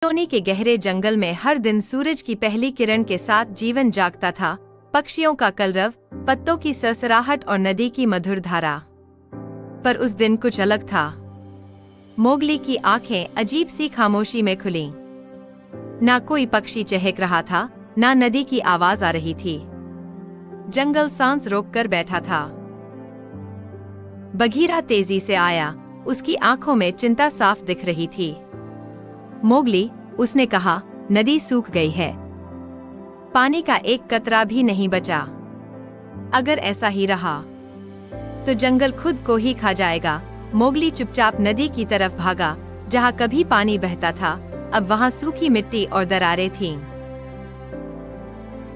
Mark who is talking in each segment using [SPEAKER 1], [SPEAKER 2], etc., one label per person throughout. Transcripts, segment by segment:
[SPEAKER 1] अमेज़ोनी के गहरे जंगल में हर दिन सूरज की पहली किरण के साथ जीवन जागता था। पक्षियों का कलरव, पत्तों की सरसराहट और नदी की मधुर धारा। पर उस दिन कुछ अलग था। मोगली की आंखें अजीब सी खामोशी में खुलीं। ना कोई पक्षी चहक रहा था, ना नदी की आवाज आ रही थी। जंगल सांस रोककर बैठा था। बघीरा तेजी से आया, उसकी आंखों में चिंता साफ दिख रही थी। मोगली, उसने कहा, नदी सूख गई है। पानी का एक कतरा भी नहीं बचा। अगर ऐसा ही रहा तो जंगल खुद को ही खा जाएगा। मोगली चुपचाप नदी की तरफ भागा। जहां कभी पानी बहता था, अब वहां सूखी मिट्टी और दरारें थीं।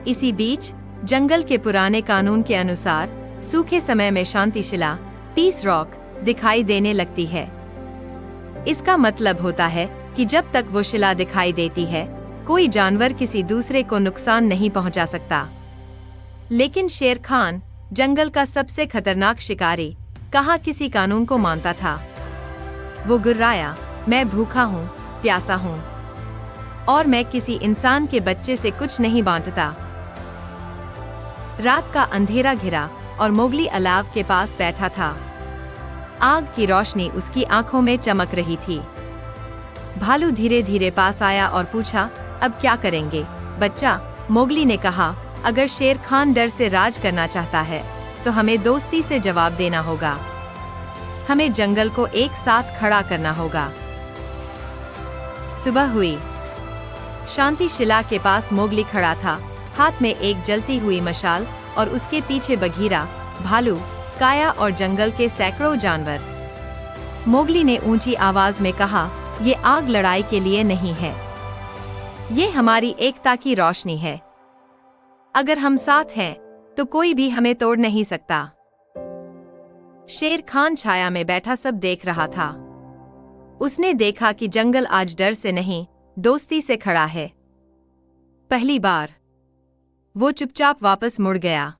[SPEAKER 1] इसी बीच जंगल के पुराने कानून के अनुसार सूखे समय में शांतिशिला, पीस रॉक, दिखाई देने लगती है। इसका मतलब होता है कि जब तक वो शिला दिखाई देती है, कोई जानवर किसी दूसरे को नुकसान नहीं पहुंचा सकता। लेकिन शेर खान, जंगल का सबसे खतरनाक शिकारी, कहाँ किसी कानून को मानता था। वो गुर्राया, मैं भूखा हूँ, प्यासा हूँ, और मैं किसी इंसान के बच्चे से कुछ नहीं बांटता। रात का अंधेरा घिरा और मोगली अलाव के पास बैठा था। आग की रोशनी उसकी आंखों में चमक रही थी। भालू धीरे धीरे पास आया और पूछा, अब क्या करेंगे बच्चा? मोगली ने कहा, अगर शेर खान डर से राज करना चाहता है तो हमें दोस्ती से जवाब देना होगा। हमें जंगल को एक साथ खड़ा करना होगा। सुबह हुई। शांति शिला के पास मोगली खड़ा था, हाथ में एक जलती हुई मशाल और उसके पीछे बघीरा, भालू, काया और जंगल के सैकड़ों जानवर। मोगली ने ऊंची आवाज में कहा, ये आग लड़ाई के लिए नहीं है, ये हमारी एकता की रोशनी है। अगर हम साथ हैं तो कोई भी हमें तोड़ नहीं सकता। शेर खान छाया में बैठा सब देख रहा था। उसने देखा कि जंगल आज डर से नहीं, दोस्ती से खड़ा है। पहली बार वो चुपचाप वापस मुड़ गया।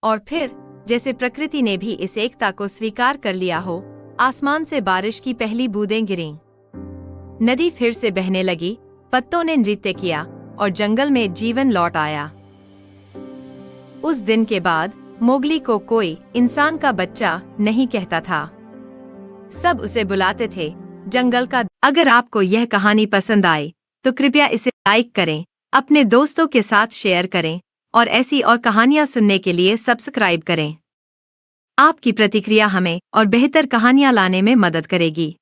[SPEAKER 1] और फिर जैसे प्रकृति ने भी इस एकता को स्वीकार कर लिया हो, आसमान से बारिश की पहली बूंदें गिरीं। नदी फिर से बहने लगी, पत्तों ने नृत्य किया और जंगल में जीवन लौट आया। उस दिन के बाद मोगली को कोई इंसान का बच्चा नहीं कहता था। सब उसे बुलाते थे जंगल का। अगर आपको यह कहानी पसंद आई तो कृपया इसे लाइक करें, अपने दोस्तों के साथ शेयर करें और ऐसी और कहानियां सुनने के लिए सब्सक्राइब करें। आपकी प्रतिक्रिया हमें और बेहतर कहानियां लाने में मदद करेगी।